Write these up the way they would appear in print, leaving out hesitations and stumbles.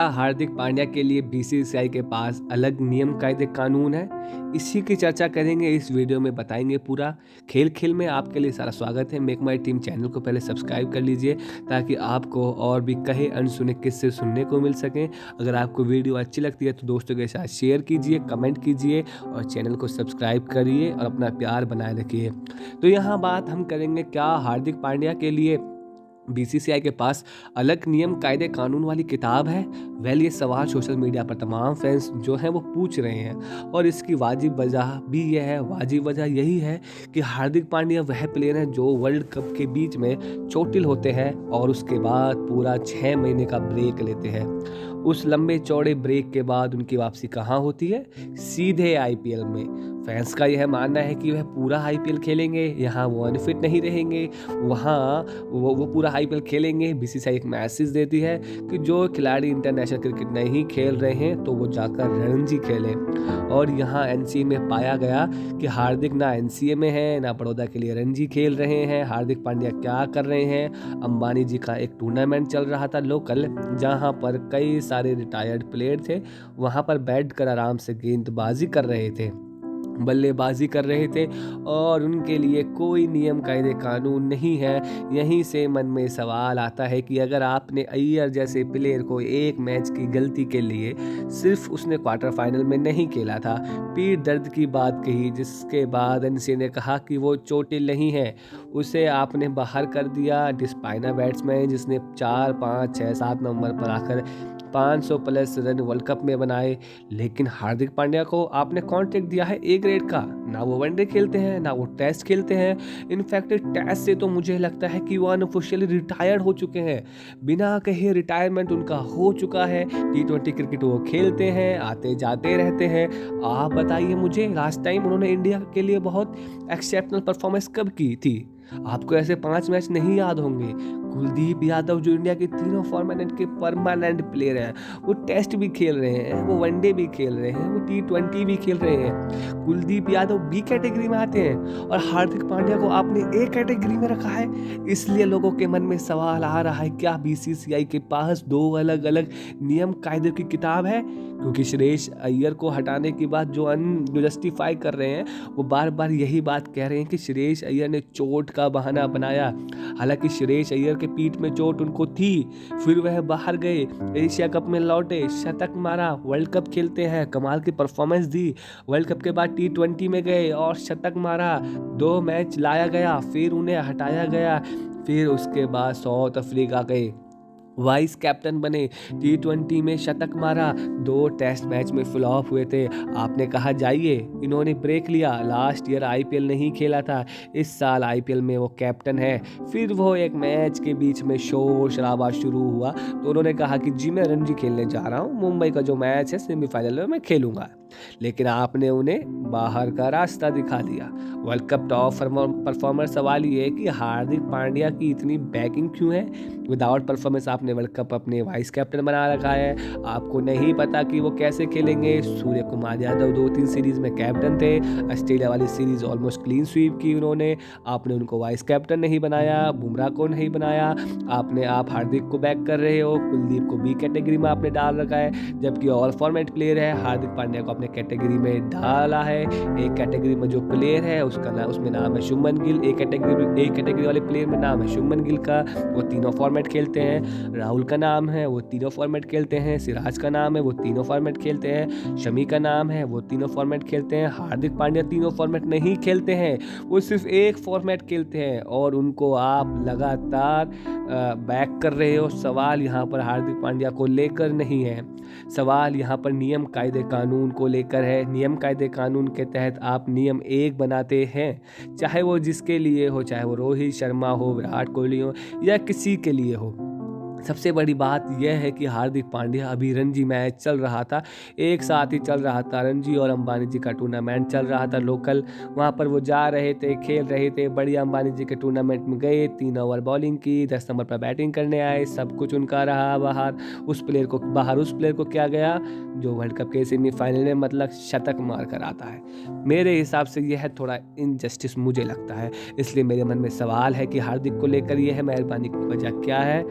हार्दिक पांड्या के लिए बीसीसीआई के पास अलग नियम कायदे कानून है। इसी की चर्चा करेंगे इस वीडियो में, बताएंगे पूरा। खेल खेल में आपके लिए सारा स्वागत है। मेक माई टीम चैनल को पहले सब्सक्राइब कर लीजिए ताकि आपको और भी कई अनसुने किस्से सुनने को मिल सकें। अगर आपको वीडियो अच्छी लगती है तो दोस्तों के साथ शेयर कीजिए, कमेंट कीजिए और चैनल को सब्सक्राइब करिए और अपना प्यार बनाए रखिए। तो यहाँ बात हम करेंगे, क्या हार्दिक पांड्या के लिए बीसीसीआई के पास अलग नियम कायदे कानून वाली किताब है? वेल, ये सवाल सोशल मीडिया पर तमाम फैंस जो हैं वो पूछ रहे हैं और इसकी वाजिब वजह भी यह है। वाजिब वजह यही है कि हार्दिक पांड्या वह प्लेयर हैं जो वर्ल्ड कप के बीच में चोटिल होते हैं और उसके बाद पूरा 6 महीने का ब्रेक लेते हैं। उस लंबे चौड़े ब्रेक के बाद उनकी वापसी कहाँ होती है? सीधे आईपीएल में। फैंस का यह मानना है कि वह पूरा आईपीएल खेलेंगे, यहाँ वो अनफिट नहीं रहेंगे, वहाँ वो पूरा आईपीएल खेलेंगे। बीसीसीआई एक मैसेज देती है कि जो खिलाड़ी इंटरनेशनल क्रिकेट नहीं खेल रहे हैं तो वो जाकर रणजी खेलें। और यहाँ एनसीए में पाया गया कि हार्दिक ना एनसीए में है ना बड़ौदा के लिए रणजी खेल रहे हैं। हार्दिक पांड्या क्या कर रहे हैं? अंबानी जी का एक टूर्नामेंट चल रहा था लोकल, जहाँ पर कई सारे रिटायर्ड प्लेयर थे, वहाँ पर बैठ कर आराम से गेंदबाजी कर रहे थे, बल्लेबाजी कर रहे थे और उनके लिए कोई नियम कायदे कानून नहीं है। यहीं से मन में सवाल आता है कि अगर आपने अय्यर जैसे प्लेयर को एक मैच की गलती के लिए, सिर्फ उसने क्वार्टर फाइनल में नहीं खेला था, पीठ दर्द की बात कही, जिसके बाद एनसीए ने कहा कि वो चोटिल नहीं है, उसे आपने बाहर कर दिया। डिस्पाइना बैट्समैन जिसने 4, 5, 6, 7 नंबर पर आकर 500 प्लस रन वर्ल्ड कप में बनाए, लेकिन हार्दिक पांड्या को आपने कॉन्ट्रैक्ट दिया है ए ग्रेड का। ना वो वनडे खेलते हैं ना वो टेस्ट खेलते हैं। इनफैक्ट टेस्ट से तो मुझे लगता है कि वो अनऑफिशियली रिटायर्ड हो चुके हैं। बिना कहे रिटायरमेंट उनका हो चुका है। T20 क्रिकेट वो खेलते हैं, आते जाते रहते हैं। आप बताइए मुझे, लास्ट टाइम उन्होंने इंडिया के लिए बहुत एक्सेप्शनल परफॉर्मेंस कब की थी? आपको ऐसे 5 मैच नहीं याद होंगे। कुलदीप यादव जो इंडिया के तीनों फॉर्मेट के परमानेंट प्लेयर हैं, वो टेस्ट भी खेल रहे हैं, वो वनडे भी खेल रहे हैं, वो T20 भी खेल रहे हैं। कुलदीप यादव बी कैटेगरी में आते हैं और हार्दिक पांड्या को आपने ए कैटेगरी में रखा है। इसलिए लोगों के मन में सवाल आ रहा है, क्या बीसीसीआई के पास 2 अलग अलग नियम कायदे की किताब है? क्योंकि श्रेयस अय्यर को हटाने के बाद जो जस्टिफाई कर रहे हैं, वो बार बार यही बात कह रहे हैं कि श्रेयस अय्यर ने चोट का बहाना बनाया। हालांकि श्रेयस अय्यर के पीठ में चोट उनको थी, फिर वह बाहर गए, एशिया कप में लौटे, शतक मारा, वर्ल्ड कप खेलते हैं, कमाल की परफॉर्मेंस दी। वर्ल्ड कप के बाद T20 में गए और शतक मारा, 2 मैच लाया गया, फिर उन्हें हटाया गया। फिर उसके बाद साउथ अफ्रीका गए, वाइस कैप्टन बने, T20 में शतक मारा, 2 टेस्ट मैच में फ्लॉप हुए थे। आपने कहा जाइए, इन्होंने ब्रेक लिया, लास्ट ईयर आईपीएल नहीं खेला था, इस साल आईपीएल में वो कैप्टन है। फिर वो एक मैच के बीच में शोर शराबा शुरू हुआ तो उन्होंने कहा कि जी मैं रणजी खेलने जा रहा हूँ, मुंबई का जो मैच है सेमीफाइनल में मैं खेलूंगा। लेकिन आपने उन्हें बाहर का रास्ता दिखा दिया। World cup top performer. सवाल ये है कि हार्दिक पांड्या की इतनी बैकिंग क्यों है? विदाउट परफॉर्मेंस आपने वर्ल्ड कप अपने वाइस कैप्टन बना रखा है, आपको नहीं पता कि वो कैसे खेलेंगे। सूर्य कुमार यादव 2-3 सीरीज में कैप्टन थे, ऑस्ट्रेलिया वाली सीरीज ऑलमोस्ट क्लीन स्वीप की उन्होंने, आपने उनको वाइस कैप्टन नहीं बनाया, बुमराह को नहीं बनाया। आप हार्दिक को बैक कर रहे हो, कुलदीप को बी कैटेगरी में आपने डाल रखा है, जबकि ऑल फॉर्मेट प्लेयर है। हार्दिक पांड्या को अपने कैटेगरी में डाला है। एक कैटेगरी में जो प्लेयर है उसमें नाम है शुभमन गिल। एक कैटेगरी वाले प्लेयर में नाम है शुभमन गिल का, वो तीनों फॉर्मेट खेलते हैं। राहुल का नाम है, वो तीनों फॉर्मेट खेलते हैं। सिराज का नाम है, वो तीनों फॉर्मेट खेलते हैं। शमी का नाम है, वो तीनों फॉर्मेट खेलते हैं। हार्दिक पांड्या तीनों फॉर्मेट नहीं खेलते हैं, वो सिर्फ एक फॉर्मेट खेलते हैं और उनको आप लगातार बैक कर रहे हो। सवाल यहाँ पर हार्दिक पांड्या को लेकर नहीं है, सवाल यहाँ पर नियम कायदे कानून को लेकर है। नियम कायदे कानून के तहत आप नियम एक बनाते हैं, चाहे वो जिसके लिए हो, चाहे वो रोहित शर्मा हो, विराट कोहली हो या किसी के लिए हो। सबसे बड़ी बात यह है कि हार्दिक पांड्या अभी रणजी मैच चल रहा था, एक साथ ही चल रहा था, रणजी और अंबानी जी का टूर्नामेंट चल रहा था लोकल। वहाँ पर वो जा रहे थे, खेल रहे थे, बढ़िया अंबानी जी के टूर्नामेंट में गए, 3 ओवर बॉलिंग की, 10 नंबर पर बैटिंग करने आए, सब कुछ उनका रहा बाहर। उस प्लेयर को क्या गया जो वर्ल्ड कप के सेमीफाइनल में मतलब शतक मार कर आता है। मेरे हिसाब से यह थोड़ा इनजस्टिस मुझे लगता है, इसलिए मेरे मन में सवाल है कि हार्दिक को लेकर यह है मेहरबानी की वजह क्या है।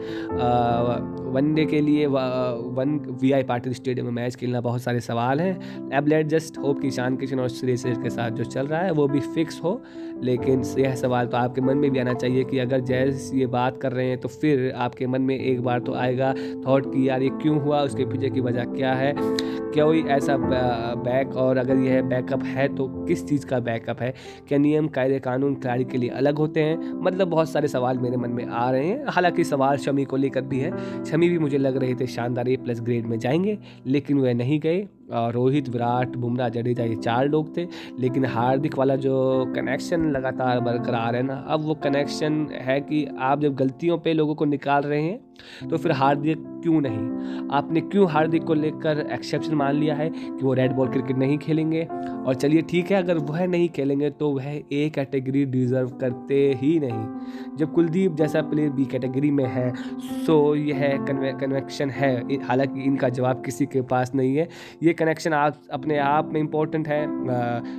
वनडे के लिए वन वीआई पाटिल स्टेडियम में मैच खेलना, बहुत सारे सवाल हैं। अब लेट जस्ट होप कि ईशान किशन और श्रेयस अय्यर के साथ जो चल रहा है वो भी फिक्स हो। लेकिन यह सवाल तो आपके मन में भी आना चाहिए कि अगर जैस ये बात कर रहे हैं तो फिर आपके मन में एक बार तो आएगा थॉट कि यार ये क्यों हुआ, उसके पीछे की वजह क्या है, कोई ऐसा बैक, और अगर यह बैकअप है तो किस चीज़ का बैकअप है, क्या नियम कायदे कानून खिलाड़ी के लिए अलग होते हैं। मतलब बहुत सारे सवाल मेरे मन में आ रहे हैं। हालांकि सवाल शमी को लेकर भी है। शमी भी मुझे लग रहे थे शानदार A+ ग्रेड में जाएंगे, लेकिन वह नहीं गए। रोहित, विराट, बुमराह, जडेजा, ये 4 लोग थे। लेकिन हार्दिक वाला जो कनेक्शन लगातार बरकरार है ना, अब वो कनेक्शन है कि आप जब गलतियों पे लोगों को निकाल रहे हैं तो फिर हार्दिक क्यों नहीं, आपने क्यों हार्दिक को लेकर एक्सेप्शन मान लिया है कि वो रेड बॉल क्रिकेट नहीं खेलेंगे। और चलिए ठीक है, अगर वह नहीं खेलेंगे तो वह A कैटेगरी डिज़र्व करते ही नहीं। जब कुलदीप जैसा प्लेयर B कैटेगरी में है, सो यह कन्वेक्शन है। हालांकि इनका जवाब किसी के पास नहीं है। ये कनेक्शन आप अपने आप में इम्पोर्टेंट है।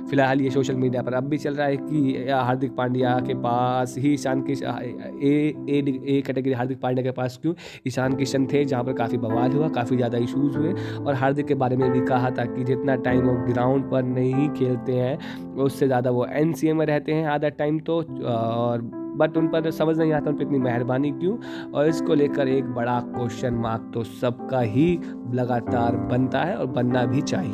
फिलहाल ये सोशल मीडिया पर अब भी चल रहा है कि हार्दिक पांड्या के पास ही ईशान किशन, ए कैटेगरी हार्दिक पांड्या के पास क्यों ईशान किशन थे, जहाँ पर काफ़ी बवाल हुआ, काफ़ी ज़्यादा इश्यूज़ हुए। और हार्दिक के बारे में भी कहा था कि जितना टाइम वो ग्राउंड पर नहीं खेलते हैं उससे ज़्यादा वो NCA में रहते हैं आधा टाइम तो। और बट उन पर समझ नहीं आता उन पर इतनी मेहरबानी क्यों। और इसको लेकर एक बड़ा क्वेश्चन मार्क तो सबका ही लगातार बनता है और बनना भी चाहिए।